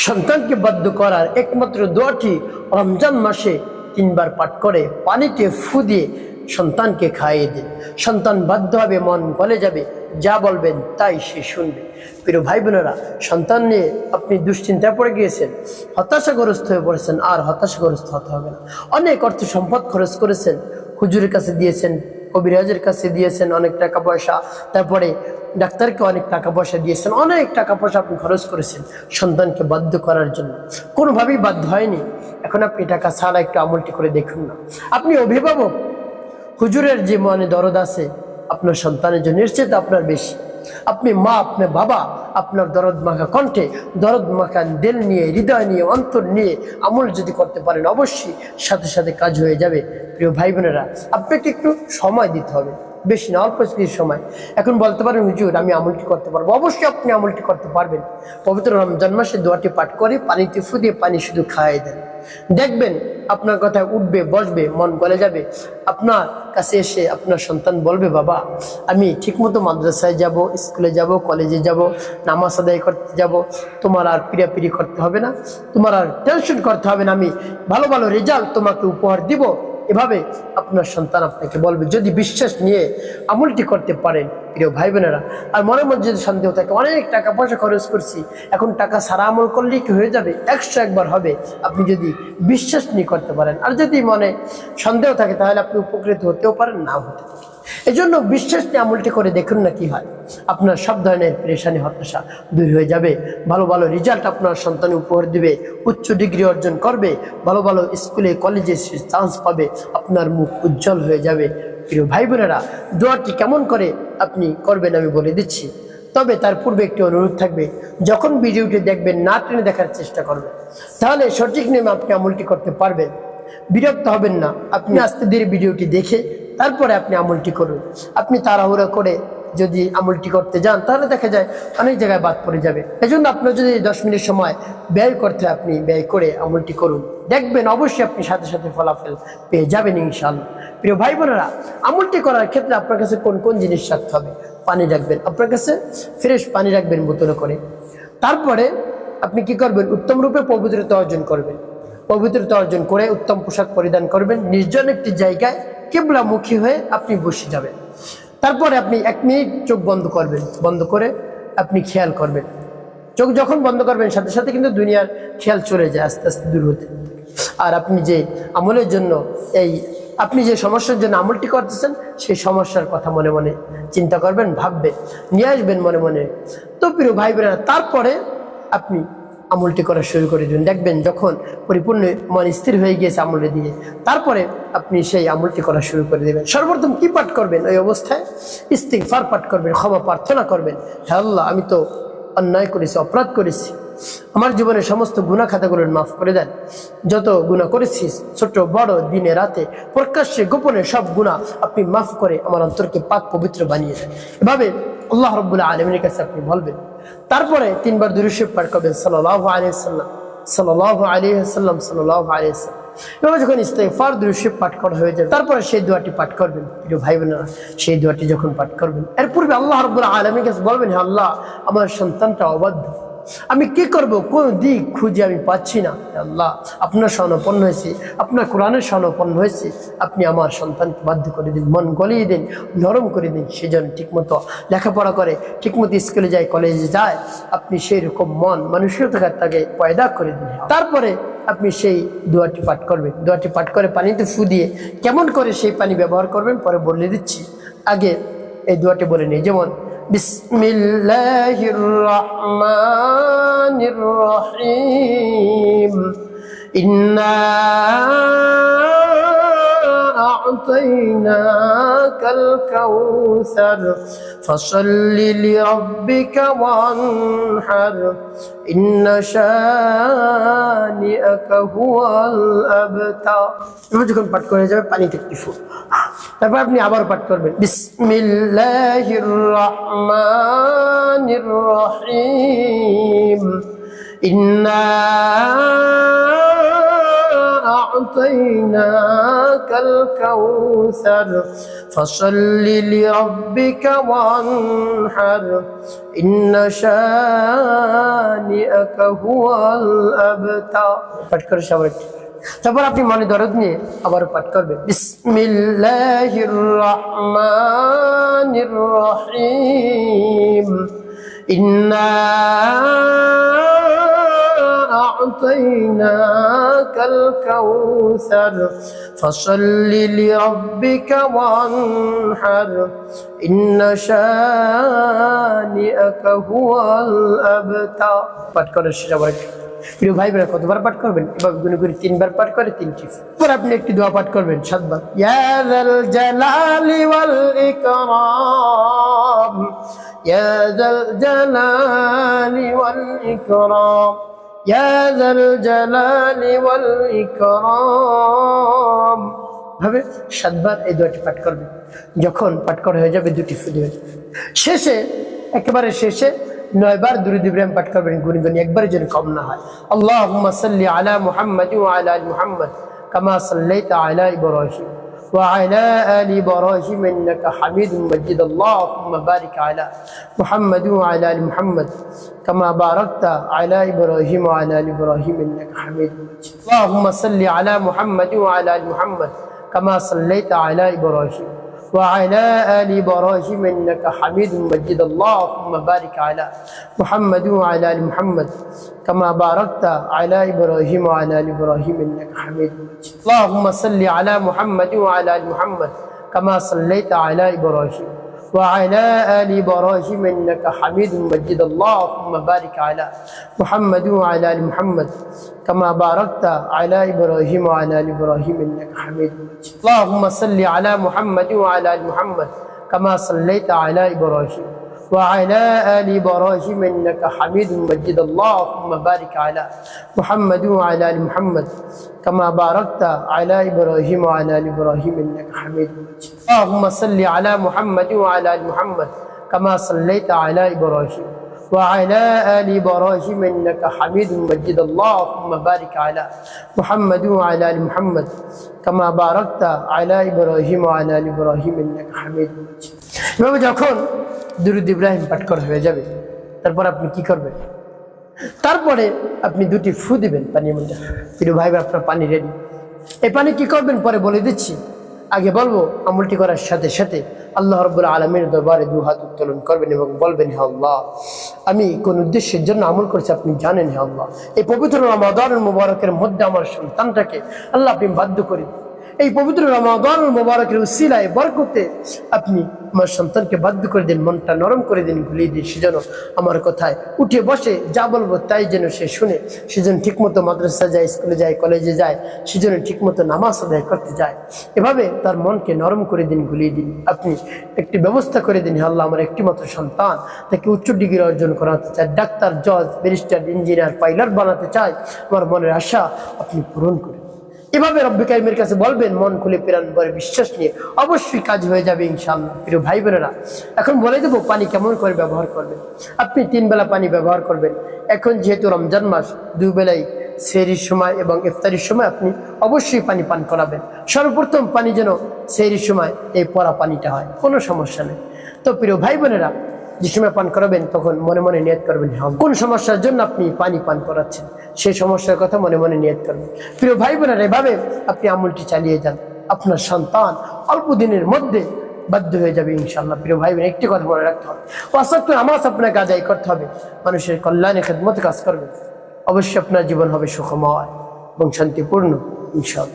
সন্তানকে বাধ্য করার একমাত্র দোয়াটি রমজান মাসে 3 বার পাঠ করে পানিতে ফু দিয়ে সন্তানকে খাইয়ে দিন। সন্তান বাধ্য হবে, মন গলে যাবে, যা বলবেন তাই সে শুনবে। প্রিয় ভাই বোনেরা, সন্তান নিয়ে আপনি দুশ্চিন্তায় পড়ে গিয়েছেন, হতাশাগ্রস্ত হয়ে পড়েছেন, আর হতাশাগ্রস্ত হতে হবে না। অনেক অর্থ সম্পদ খরচ করেছেন, হুজুরের কাছে দিয়েছেন, কবিরাজের কাছে দিয়েছেন অনেক টাকা পয়সা, তারপরে ডাক্তারকে অনেক টাকা পয়সা দিয়েছেন, অনেক টাকা পয়সা আপনি খরচ করেছেন সন্তানকে বাধ্য করার জন্য, কোনোভাবেই বাধ্য হয়নি। এখন আপনি টাকা ছাড়া একটু আমলটি করে দেখুন না। আপনি অভিভাবক, হুজুরের যে মনে দরদ আছে আপনার সন্তানের জন্য নিশ্চিত আপনার বেশি। আপনি মা, আপনার বাবা, আপনার দরদ মাখা কণ্ঠে, দরদ মাখা দিল নিয়ে, হৃদয় নিয়ে, অন্তর নিয়ে আমল যদি করতে পারেন, অবশ্যই সাথে সাথে কাজ হয়ে যাবে। প্রিয় ভাই বোনেরা, আপনাকে একটু সময় দিতে হবে, বেশি না, অল্প কিছু সময়। এখন বলতে পারেন হুজুর আমি আমলটি করতে পারবো, অবশ্যই আপনি আমলটি করতে পারবেন। পবিত্র রমজান মাসে দোয়াটি পাঠ করে পানিতে ফু দিয়ে পানি শুধু খাইয়ে দেন, দেখবেন আপনার কথায় উঠবে, বসবে, মন গলে যাবে। আপনার কাছে এসে আপনার সন্তান বলবে, বাবা আমি ঠিকমতো মাদ্রাসায় যাব, স্কুলে যাব, কলেজে যাব, নামাজ আদায় করতে যাব, তোমার আর পিড়াপিড়ি করতে হবে না, তোমার আর টেনশন করতে হবে না, আমি ভালো ভালো রেজাল্ট তোমাকে উপহার দিব। এভাবে আপনার সন্তান আপনাকে বলবে, যদি বিশ্বাস নিয়ে আমলটি করতে পারেন। প্রিয় ভাই বোনেরা, আর মনের মধ্যে যদি সন্দেহ থাকে, অনেক টাকা পয়সা খরচ করছি, এখন টাকা সারা আমল করলেই কি হয়ে যাবে? 101 বার হবে, আপনি যদি বিশ্বাস নিয়ে করতে পারেন। আর যদি মনে সন্দেহ থাকে তাহলে আপনি উপকৃত হতেও পারেন, নাও হতে পারেন। এই জন্য বিশ্বাস নিয়ে আমলটি করে দেখুন না কি হয়। আপনার সব ধরনের পেরেশানি, হতাশা দূর হয়ে যাবে, ভালো ভালো রেজাল্ট আপনার সন্তান উপহার দিবে, উচ্চ ডিগ্রি অর্জন করবে, ভালো ভালো স্কুলে কলেজে চান্স পাবে, আপনার মুখ উজ্জ্বল হয়ে যাবে। প্রিয় ভাই বোনেরা, দোয়াটি কেমন করে আপনি করবেন আমি বলে দিচ্ছি, তবে তার পূর্বে একটি অনুরোধ থাকবে, যখন ভিডিওটি দেখবেন না টেনে দেখার চেষ্টা করবেন, তাহলে সঠিক নিয়মে আপনি আমলটি করতে পারবেন। বিরক্ত হবেন না, আপনি আস্তে ধীরে ভিডিওটি দেখে তারপরে আপনি আমলটি করুন। আপনি তাড়াহুড়া করে যদি আমলটি করতে যান তাহলে দেখা যায় অনেক জায়গায় বাদ পড়ে যাবে। এজন্য আপনার যদি 10 মিনিট সময় ব্যয় করতে হয়, আপনি ব্যয় করে আমলটি করুন, দেখবেন অবশ্যই আপনি সাথে সাথে ফলাফল পেয়ে যাবেন ইনশাআল্লাহ। প্রিয় ভাই বোনেরা, আমলটি করার ক্ষেত্রে আপনার কাছে কোন কোন জিনিস রাখতে হবে? পানি রাখবেন, আপনার কাছে ফ্রেশ পানি রাখবেন বোতলে করে। তারপরে আপনি কি করবেন? উত্তম রূপে পবিত্রতা অর্জন করবেন। পবিত্রতা অর্জন করে উত্তম পোশাক পরিধান করবেন, নির্জন একটি জায়গায় কিবলামুখী হয়ে আপনি বসে যাবেন। তারপরে আপনি 1 মিনিট চোখ বন্ধ করবেন, বন্ধ করে আপনি খেয়াল করবেন। চোখ যখন বন্ধ করবেন সাথে সাথে কিন্তু দুনিয়ার খেয়াল চলে যায়, আস্তে আস্তে দূর হতে। আর আপনি যে আমলের জন্য আপনি যে সমস্যার জন্য আমলটি করতেছেন সেই সমস্যার কথা মনে মনে চিন্তা করবেন, ভাববেন, নিয়ে আসবেন মনে মনে। তো প্রিয় ভাই বোনেরা, তারপরে আপনি আমলটি করা শুরু করে দিন। দেখবেন যখন পরিপূর্ণ মন স্থির হয়ে গিয়েছে আমলে দিয়ে, তারপরে আপনি সেই আমলটি করা শুরু করে দেবেন। সর্বপ্রথম কি পাঠ করবেন? ওই অবস্থায় ইস্তিগফার পাঠ করবেন, ক্ষমা প্রার্থনা করবেন। হে আল্লাহ, আমি তো অন্যায় করেছি, অপরাধ করেছি, আমার জীবনের সমস্ত গুনাহ খাতাগুলো মাফ করে দেন। যত গুনাহ করেছি, ছোট বড়, দিনে রাতে, প্রকাশ্যে গোপনে, সব গুনাহ আপনি মাফ করে আমার অন্তরকে পাক পবিত্র বানিয়ে দেন। এভাবে আল্লাহ রাব্বুল আলামিনের কাছে আপনি বলবেন। তারপরে 3 বার দুরূদ শরীফ পাঠ করবেন, সাল্লাল্লাহু আলাইহি ওয়াসাল্লাম, সাল্লাল্লাহু আলাইহি ওয়াসাল্লাম, সাল্লাল্লাহু আলাইহি ওয়াসাল্লাম। এভাবে যখন ইস্তিগফার দুরূদ শরীফ পাঠ করা হয়ে যাবে, তারপরে সেই দোয়াটি পাঠ করবেন। প্রিয় ভাই বোনেরা, সেই দোয়াটি যখন পাঠ করবেন, এর পূর্বে আল্লাহ রাব্বুল আলামিনের কাছে বলবেন, হে আল্লাহ, আমার সন্তানটা অবাধ্য, আমি কি করব, কোন দিক খুঁজে আমি পাচ্ছি না। আল্লাহ, আপনার শরণাপন্ন হয়েছি, আপনার কোরআনের শরণাপন্ন হয়েছি, আপনি আমার সন্তানকে বাধ্য করে দিন, মন গলিয়ে দিন, নরম করে দিন, সে যেন ঠিকমতো লেখাপড়া করে, ঠিকমতো স্কুলে যায়, কলেজে যায়, আপনি সেই রকম মন মানসিকতা তাকে পয়দা করে দিন। তারপরে আপনি সেই দোয়াটি পাঠ করবেন। দোয়াটি পাঠ করে পানিতে ফু দিয়ে কেমন করে সেই পানি ব্যবহার করবেন পরে বলে দিচ্ছি। আগে এই দোয়াটি বলে নিই, যেমন বিসমিল্লাহির রহমানির রহিম, ইন্না আ'তাইনাকাল কাউসার ফাসাল্লি লিরাব্বিকা ওয়ানহার, ইন্না শানিআকা হুয়াল আবতার। এবার যখন পাঠ করে যাবে পানিতে একটু ফু, তারপর আপনি আবার পাঠ করবেন, বিসমিল্লাহির রহমানির রহিম, ইন্না আ'তাইনাকাল কাউসার ফাসাল্লি লিরাব্বিকা ওয়ানহার ইন্না শানিআকা হুয়াল আবতার। পাঠ করে সবাই। তারপর আপনি মনে দরদ নিয়ে আবার পাঠ করবেন, বিসমিল্লাহির রহমানির রহিম, ইন্না আ'তাইনাকাল কাউসার ফাসাল্লি লিরাব্বিকা ওয়ানহার ইন্না শানিআকা হুয়াল আবতার। পাঠ করে সবাই। প্রিয় ভাই বোনেরা, কতবার পাঠ করবেন? এভাবে গুনে করে 3 বার পাঠ করে 3টি। পরে আপনি একটি দোয়া পাঠ করবেন 7 বার, ইয়া যাল জালালি ওয়াল ইকরাম, ইয়া যাল জালালি ওয়াল ইকরাম, ইয়া যাল জালালি ওয়াল ইকরাম। ভাবে 7 বার এই দোয়াটি পাঠ করবেন। যখন পাঠ করা হয়ে যাবে, 2টি ফু দিবেন। শেষে, একেবারে শেষে 9 বার দুরূদ ইব্রাহিম পাঠ করবেন, গুনি গুনি, একবারের জন্য কম না হয়। আল্লাহুম্মা সাল্লি আলা মুহাম্মাদ ওয়া আলা আলি মুহাম্মাদ কামা সাল্লাইতা আলা ইব্রাহিম ওয়া আলা আলি ইব্রাহিম ইন্নাকা হামিদুম মাজিদ। আল্লাহুম্মা বারিক আলা মুহাম্মাদ ওয়া আলা আলি মুহাম্মাদ কামা বারাকতা আলা ইব্রাহিম ওয়া আলা আলি ইব্রাহিম ইন্নাকা হামিদুম মাজিদ। আল্লাহুম্মা সাল্লি আলা মুহাম্মাদ ওয়া আলা আলি মুহাম্মাদ কামা সাল্লাইতা আলা ইব্রাহিম وعلى آل إبراهيم إنك حميد مجيد। اللهم بارك على محمد وعلى آل محمد كما باركت على إبراهيم وعلى آل إبراهيم إنك حميد مجيد। اللهم صل على محمد وعلى آل محمد كما صليت على إبراهيم وعلى آل إبراهيم إنك حميد مجيد। اللهم بارك على محمد وعلى آل محمد كما باركت على إبراهيم وعلى آل إبراهيم إنك حميد مجيد। اللهم صل على محمد وعلى آل محمد كما صليت على إبراهيم وعلى آل إبراهيم إنك حميد مجيد। اللهم بارك على محمد وعلى آل محمد كما باركت على إبراهيم وعلى آل إبراهيم إنك حميد مجيد। اللهم صل على محمد وعلى آل محمد كما صليت على إبراهيم وعلى آل إبراهيم إنك حميد مجيد। اللهم بارك على محمد وعلى آل محمد كما باركت على إبراهيم وعلى آل إبراهيم إنك حميد مجيد। এভাবে যখন দুরূদ ইব্রাহিম পাঠ করা হয়ে যাবে, তারপর আপনি কি করবেন? তারপরে আপনি 2টি ফু দিবেন পানির মধ্যে। প্রিয় ভাই, আপনার পানি রেডি। এই পানি কি করবেন পরে বলে দিচ্ছি। আগে বলবো, আমলটি করার সাথে সাথে আল্লাহ রাব্বুল আলামিনের দরবারে 2 হাত উত্তোলন করবেন এবং বলবেন, হে আল্লাহ, আমি কোন উদ্দেশ্যের জন্য আমল করছি আপনি জানেন। হে আল্লাহ, এই পবিত্র রমাদানুল মুবারকের মধ্যে আমার সন্তানটাকে আল্লাহ আপনি বাধ্য করে দিন। এই পবিত্র রমাদানুল মুবারকের উসিলায় বরকতে আপনি আমার সন্তানকে বাধ্য করে দিন, মনটা নরম করে দিন, ভুলিয়ে দিন। সেজন্য আমার কথায় উঠে বসে যা বলবো তাই যেন সে শুনে, সেজন্য ঠিকমতো মাদ্রাসা যায়, স্কুলে যায়, কলেজে যায়, সেজন্য ঠিকমতো নামাজ আদায় করতে যায়। এভাবে তার মনকে নরম করে দিন, ভুলিয়ে দিন। আপনি একটি ব্যবস্থা করে দিন, হে আল্লাহ, আমার একটি মাত্র সন্তান, তাকে উচ্চ ডিগ্রি অর্জন করাতে চায়, ডাক্তার, জজ, ব্যারিস্টার, ইঞ্জিনিয়ার, পাইলট বানাতে চায়। আমার মনের আশা আপনি পূরণ করেন। এভাবে রব্বুল কারীমের কাছে বলবেন, মন খুলে, প্রাণ ভরে বিশ্বাস নিয়ে, অবশ্যই কাজ হয়ে যাবে ইনশাআল্লাহ। প্রিয় ভাই বোনেরা, এখন বলে দেবো পানি কেমন করে ব্যবহার করবেন। আপনি 3 বেলা পানি ব্যবহার করবেন। এখন যেহেতু রমজান মাস, 2 বেলায় সেহরির সময় এবং ইফতারির সময় আপনি অবশ্যই পানি পান করাবেন। সর্বপ্রথম পানি যেন সেহরির সময় এই পরা পানিটা হয়, কোনো সমস্যা নেই। তো প্রিয় ভাই বোনেরা, যে সময় পান করাবেন তখন মনে মনে নিয়ত করবেন, কোন সমস্যার জন্য আপনি পানি পান করাচ্ছেন, সেই সমস্যার কথা মনে মনে নিয়ত করবেন। প্রিয় ভাই বোনেরা, এভাবে আপনি আমলটি চালিয়ে যান, আপনার সন্তান অল্প দিনের মধ্যে বাধ্য হয়ে যাবে ইনশাআল্লাহ। প্রিয় ভাই বোন, একটি কথা মনে রাখতে হবে, ওয়াক্ত নামাজ আপনাকে আদায় করতে হবে, মানুষের কল্যাণে খেদমতে কাজ করবেন। অবশ্যই আপনার জীবন হবে সুখময় এবং শান্তিপূর্ণ ইনশাআল্লাহ।